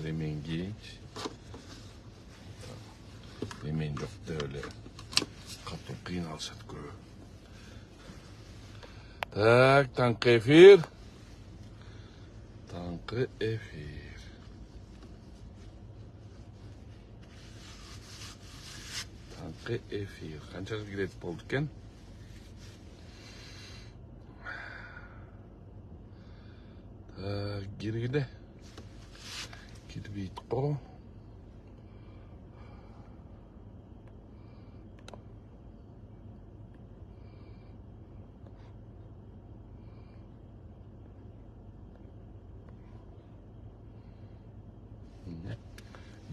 Hemen genç. Hemen yok da öyle. Kapı kıyın alsat görü. Tak, tankı efir. Tankı efir. Tankı efir. Kança giret boldukken? Tak, girgide. Girbeyt ko.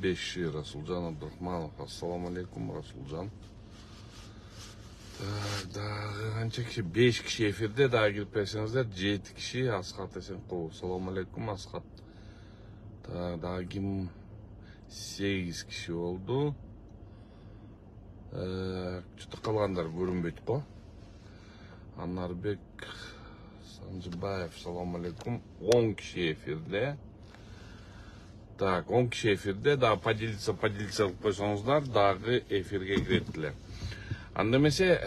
Beşi Rasulcan Abdurrahmanov. Assalamu alaikum Rasulcan. Anca kişi 5 kişi efirde daha girip etsenizdер 7 kişi Askat Esenqul. Assalamu alaikum Askat. Daha kim 8 kişi oldu. Çıtı kalganlar görünbeyt ko. Anarbek Sanjıbayev. Assalamu alaikum. 10 kişi efirde. Так, 10 kişi efirde daha поделиться қылып қойсаңыздар, дағы эфирге кіретілер. Анда эмесе,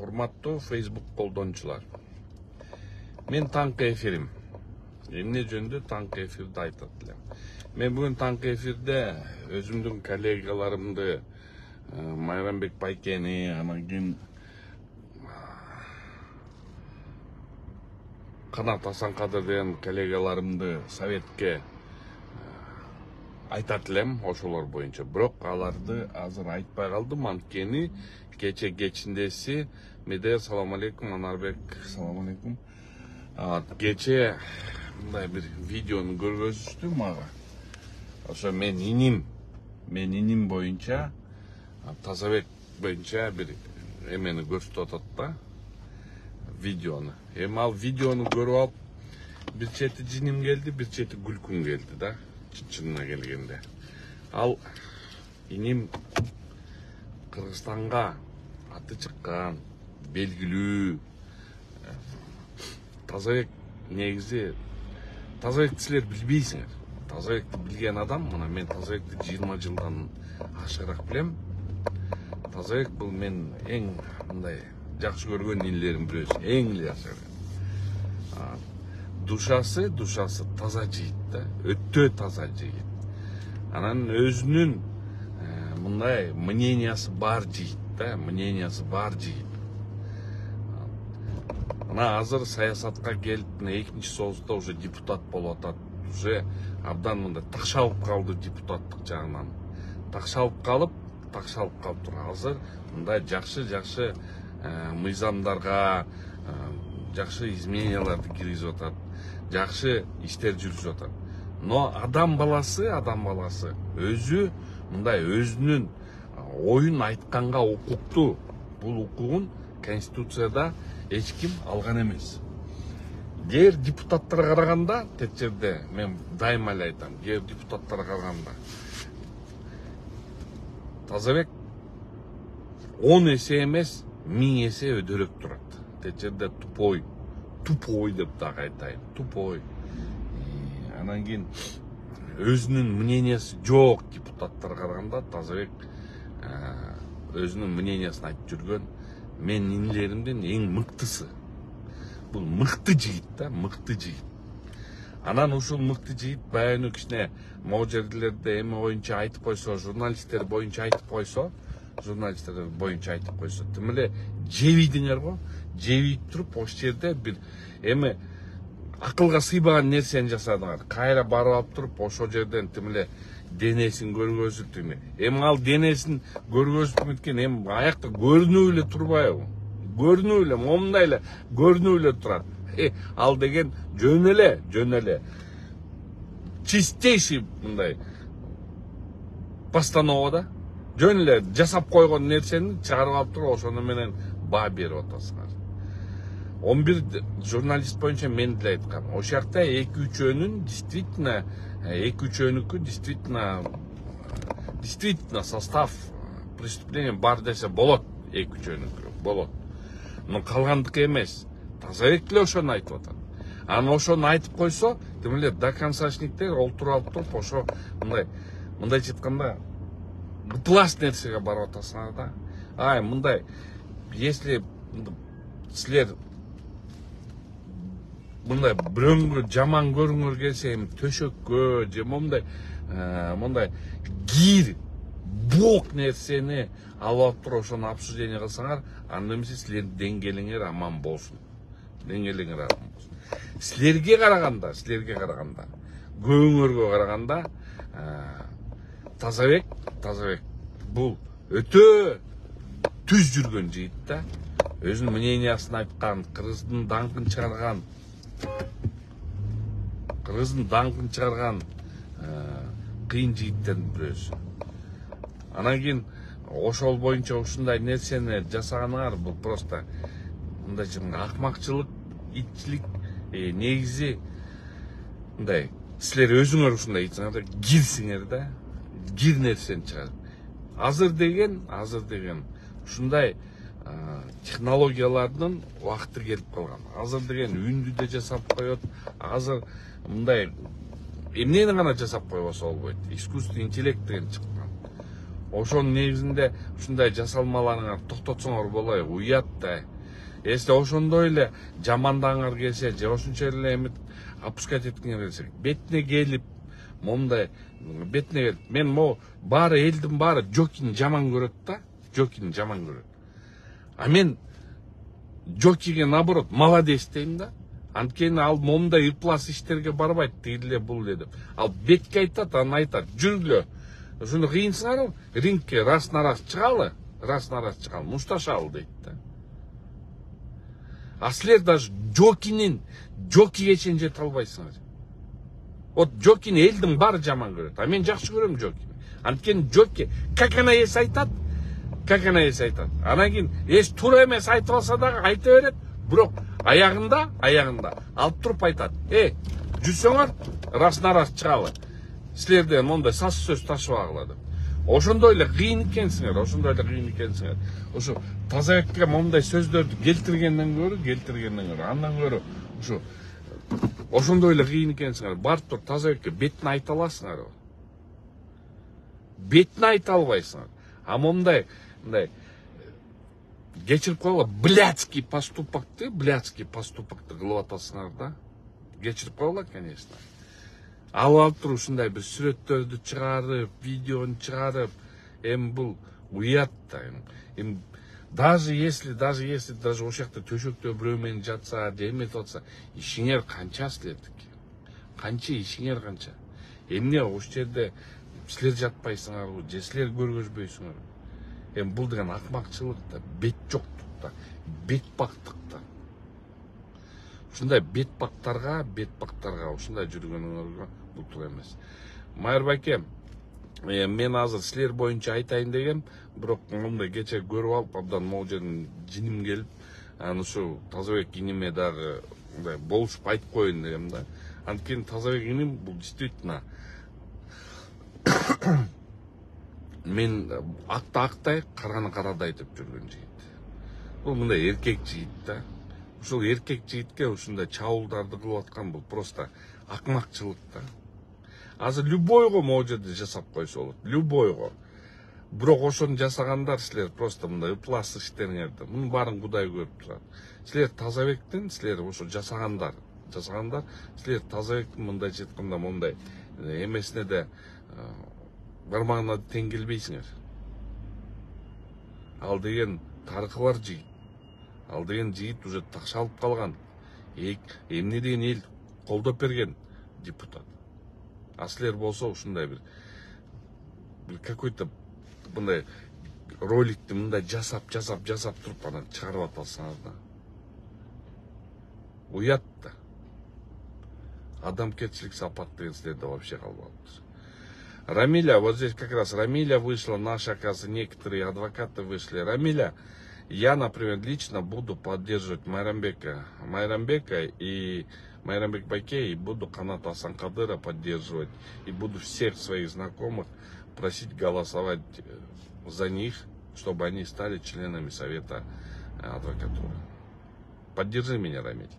урматтуу Facebook колдончулар. Мен таңкы эфирим. Эмне жөнүндө таңкы эфирди айтат элем. Мен бүгүн таңкы эфирде өзүмдүн коллегаларымды, Майрамбек Байкени, анан кийин Канат Асанкадыр деген коллегаларымды советке айтат элем ошолор боюнча. Бирок аларды азыр айтпай калдым, анткени кече кечиндеси Меде assalamu alaikum Анарбек assalamu alaikum. Кече мындай бир видеону көргөзүштү мага. Ошо мен иним боюнча Тазабек боюнча бир эмени көрсөтүп атат да, видеону. Эми ал видеону көрүп алып, бир чети жиним келди, бир чети күлкүм келди да. Чынына келгенде. Ал иним Кыргызстанга аты чыккан, белгилүү Тазабек негизи Тазабекти силер билбейсиңер. Тазабекти билген адам, мына мен Тазабекти 20 жылдан ашыгыраак билем. Тазабек бул мен эң мындай жакшы көргөн инилерим бирөөсү, эң эле жакшы көргөн. Душасы таза жигит да, өтө таза жигит. Анан өзүнүн мындай мнениясы бар жигит да, мнениясы бар жигит. Ана азыр саясатка келип, экинчи соозда уже депутат болуп атат. Уже абдан мындай такшалып калды депутаттык жагынан. Такшалып калып тур. Азыр мындай жакшы мыйзамдарга жакшы измененияларды киргизип атат. Жакшы иштер жүргүзүп атат. Но адам баласы өзү мындай өзүнүн оюн айтканга укуктуу. Бул укугун Конституцияда эч ким алган эмес. Дер депутаттарга караганда, тет жерде мен дайыма эле айтам, дер депутаттарга караганда Тазабек 10 эсе эмес, 1000 эсе өдөрөк турат. Тет жерде тупой деп дагы айтайын, тупой. Анан кийин өзүнүн мнениясы жок депутаттарга караганда Тазабек өзүнүн мнениясын айтып жүргөн мен инилеримдин эң мыктысы. Бул мыкты жигит да, мыкты жигит. Анан ушул мыкты жигит баягы кичине могу жерлерде эме боюнча айтып койсо, журналисттер боюнча айтып койсо, тим эле жебийдиңер го, жебип туруп ошол жерде бир эми акылга сыйбаган нерсени жасадыңар. Кайра барып алып туруп ошол жерден тим эле денесин көргөзүп, эми ал денесин көргөзүп кеткен, эми аякта көрүнүп эле турбайбы? Көрүнүп эле, момундай эле көрүнүп эле турат. Ал деген жөн эле чистейший мындай постанова да. Жөн эле жасап койгон нерсени чыгарып алып туруп ошону менен баа берип атасыңар. 11 журналист боюнча мен деле айткам. Ошол жакта 2-3 действительно состав преступления бар десе болот, 2-3 болот. Но калгандык эмес. Тазабек деле ошону айтып атат. Анан ошону айтып койсо, тем эле до концачниктер олтуруп алып туруп, ошо мындайча айтканда ыплас нерсеге барып атасыңар да. Ай, мындай, если силер мындай бирөңгө жаман көрүңөр келсе, эми төшөккө же мындай кир бок нерсени алып туруп ошону обсуждение кылсаңар, анда эмесе силердин деңгээлиңер аман болсун. Силерге караганда, көбүңөргө караганда, Тазабек бул өтө түз жүргөн жигит да. Өзүнүн мнениясын айткан, Кыргыздын даңкын чыгарган кыйын жигиттердин бирөөсү. Анан кийин ошол боюнча ушундай нерсени жасаганыңар бул просто мындай акмакчылык, итчилик, негизи мындай силер өзүңөр ушундай айтсаңар да, кирсиңер да, кир нерсени чыгарып. Азыр деген ушундай технологиялардын убакыты келип калган. Азыр деген үндү да жасап коет. Азыр мындай эмнени гана жасап койбосо болбойт. Искусственный интеллект деген чыккан. Ошонун негизинде ушундай жасалмаларыңар токтотсоңор болот. Уят да. Если ошондой эле жамандагыңар келсе, же ошончо эле эми опускать эткиңер келсе, бетине келип, мен могу баары элдин баары Жокини жаман көрөт да, А мен Жокиге наоборот молодец дейм да. Анткени ал момундай ыплас иштерге барбайт, тигиле бул деп. Ал бетке айтат, анан айтат, жүргүлө. Ошондо кыйынсыңарбы? Рингке раз-на-раз чыгалы, мушташалы дейт да. А силер даже Жокиге чейин жете албайсыңар. Вот Жокини элдин баары жаман көрөт, а мен жакшы көрөм Жокини. Анткени Жоки как она есть айтат. Анан кийин эч туура эмес айтып алса дагы айта берет, бирок аягында алып туруп айтат. Жүрсөңөр раз-на-раз чыгалы. Силерден мондай сас сөз ташыбагыла деп. Ошондой эле кыйын экенсиңер. Ошо Тазабекке мондай сөздөрдү келтиргенден көрө, андан көрө ошондой эле кыйын экенсиңер. Барып туруп Тазабекке бетин айта аласыңар. Бетин айта албайсыңар. А мондай кечирип койгула, блядский поступокты кылып атасыңар да. Кечирип койгула, конечно. Алып туруп ушундай бир сүрөттөрдү чыгарып, видеону чыгарып, эми бул уят да. Эми даже если ошол жакта төшөктө бирөө менен жатса, же эметип атса, ишиңер канча силердики? Канча? Эмне ошол жерде силер жатпайсыңарбы, же силер көргөзбөйсүңөр? Эми бул деген акмакчылык да, бет жоктук да, бетпактык да. Ушундай бетпактарга ушундай жүргөнүңөргө бул туура эмес. Майырбаке, мен азыр силер боюнча айтайын дегем, бирок мындай кече көрүп алып, абдан могу жерден жиним келип, ушу Тазабек иниме дагы мындай болушуп айтып коеюн дегем да. Анткени Тазабек иним бул действительно мен акты актай, караны карадай деп жүргөн жигит. Бул мындай эркек жигит да. Ушул эркек жигитке ушундай чабуулдарды кылып аткан бул просто акмакчылык да. Азыр любойго могу жерде жасап койсо болот, любойго. Бирок ошону жасагандар силер просто мындай ыплас иштериңерди. Мунун баарын Кудай көрүп турат. Силер Тазабектин, силер ошо жасагандар, силер Тазабектин мындайча айтканда мондай эмесине де бармагына тең келбейсиңер. Ал деген тарыхы бар жигит. Ал деген жигит уже такшалып калган. Эмне деген эл колдоп берген депутат. А силер болсо ушундай бир какой-то мындай роликти мындай жасап туруп анан чыгарып атасыңар да. Уят да. Адамгерчилик сапат деген силерде вообще калбапты. Рамиля, вот здесь как раз Рамиля вышла, наши, оказывается, некоторые адвокаты вышли. Рамиля, я, например, лично буду поддерживать Майрамбека и Майрамбек Баке, и буду Каната Асанкадыра поддерживать, и буду всех своих знакомых просить голосовать за них, чтобы они стали членами Совета адвокатуры. Поддержи меня, Рамиль.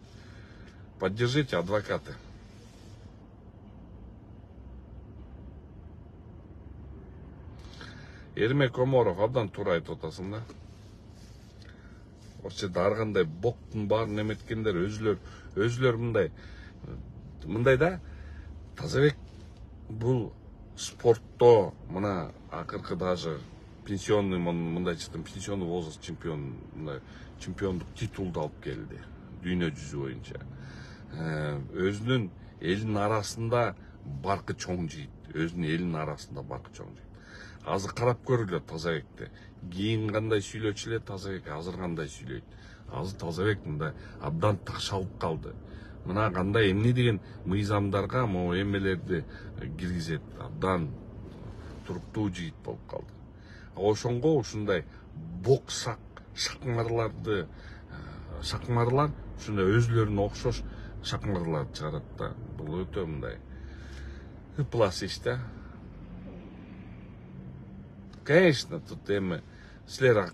Поддержите, адвокаты. Ермек Оморов, абдан туура айтып атасың да. Осы жерде ар кандай боктун баарын эметкендер өзүлөр мындай да. Тазабек бул спортто мына акыркы даже пенсионный мындайча пенсионный возраст чемпиондук титулду алып келди дүйнө жүзү боюнча. Өзүнүн элинин арасында баркы чоң жийт. Азыр карап көрүлөт Тазабекти. Кийин кандай сүйлөчү эле Тазабек, азыр кандай сүйлөйт. Азыр Тазабек мындай абдан такшалып калды. Мына кандай эмне деген мыйзамдарга могу эмелерди киргизет. Абдан туруктуу жийит болуп калды. Ошонго ушундай бокс шакмарлар ушундай өзүлөрүнө окшош шакмарларды чыгарат да. Бул өтө мындай ыплас иш да. Конечно, тут эми силер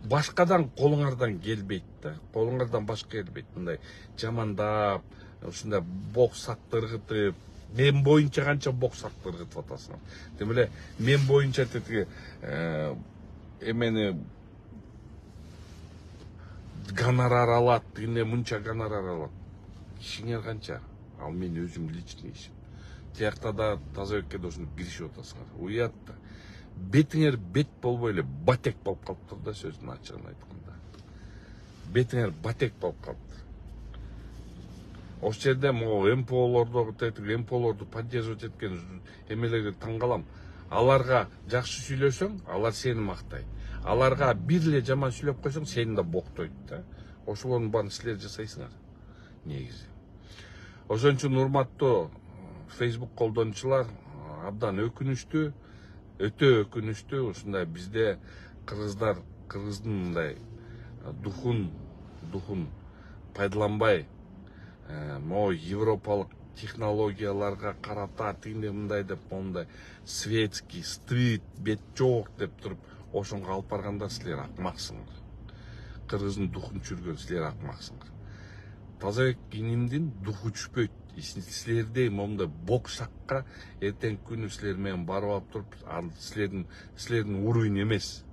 башкадан колуңардан келбейт да. Колуңардан башка келбейт. Мындай жамандап, ушундай бокс ыргытып, мен боюнча канча бокс ыргытып атасың. Демеле мен боюнча тетиги эмени гонорар алат, тигине мынча гонорар алат. Ишиңер канча? Ал мен өзүм личный ишим. Тиякта да Тазабекке да ушинтип киришип атасыңар. Уят да. Бетиңер бет болбой эле батек болуп калыптыр да, сөздүн ачыгын айтканда. Бетиңер батек болуп калыптыр. Ошол жерде могу МПОлорду поддерживать эткен эмелерге таң калам. Аларга жакшы сүйлөсөң, алар сени мактайт. Аларга бир эле жаман сүйлөп койсоң, сени да боктойт да. Ошолордун баарын силер жасайсыңар. Негизи. Ошон үчүн урматтуу Facebook колдонуучулар, абдан өкүнүчтүү, өтө өкүнүчтүү ушундай бизде кыргыздын мындай духун пайдаланбай, могу европалык технологияларга карата тигиндей мындай деп, мондай светский, стрит, бет жок деп туруп, ошонго алып барганда силер акмаксыңар. Кыргыздын духун чүргөн силер акмаксыңар. Тазабек инимдин духу түшпөйт. Силердей момундай боксакка эртең күнү силер менен барып алып туруп, силердин уровень эмес.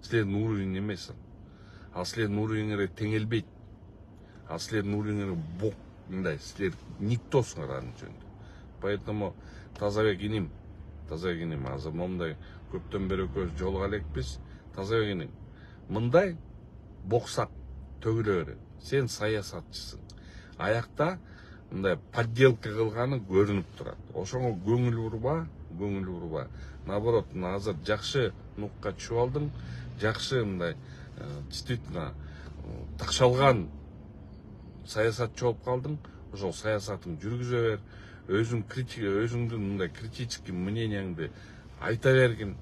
Силердин уровень эмес. Ал силердин уровеньиңерге теңелбейт. Ал силердин уровеньиңерге бок мындай, силер никтосуңар анын жөнүндө. Поэтому Тазабек иним, азыр момундай көптөн бери экөөбүз жолуга элекпиз. Тазабек иним, мындай боксак төгүлө бер. Сен саясатчысың. Аякта мындай подделка кылганы көрүнүп турат. Ошоңо көңүл урба. Наоборот, азыр жакшы нукка түшүп алдың, жакшы мындай действительно такшалган саясатчы болуп калдың. Ошол саясатың жүргүзө бер. Өзүңдүн мындай критический мнениеңди айта бергин.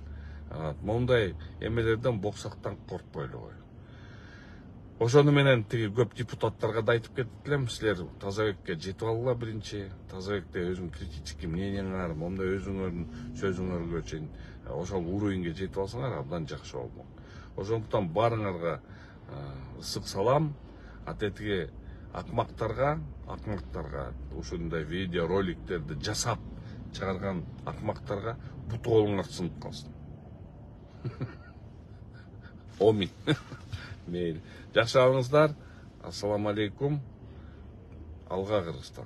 Мондай эмелерден боксактан коркпойлу кой. Ошону менен тиги көп депутаттарга да айтып кетип элем, силер Тазабекке жетип алгыла биринчи. Тазабекте өзүң критический мнениеңар, мондай өзүңөрдүн сөзүңөргө чейин ошол уровеньге жетип алсаңар абдан жакшы болмок. Ошондуктан баарыңарга ысык салам. Атетиги акмактарга ушундай видео роликтерди жасап чыгарган акмактарга бут колуңар сынып калсын. Омин. Мейли. Жакшы алыңыздар. Ассаламу алейкум. Алга Кыргызстан.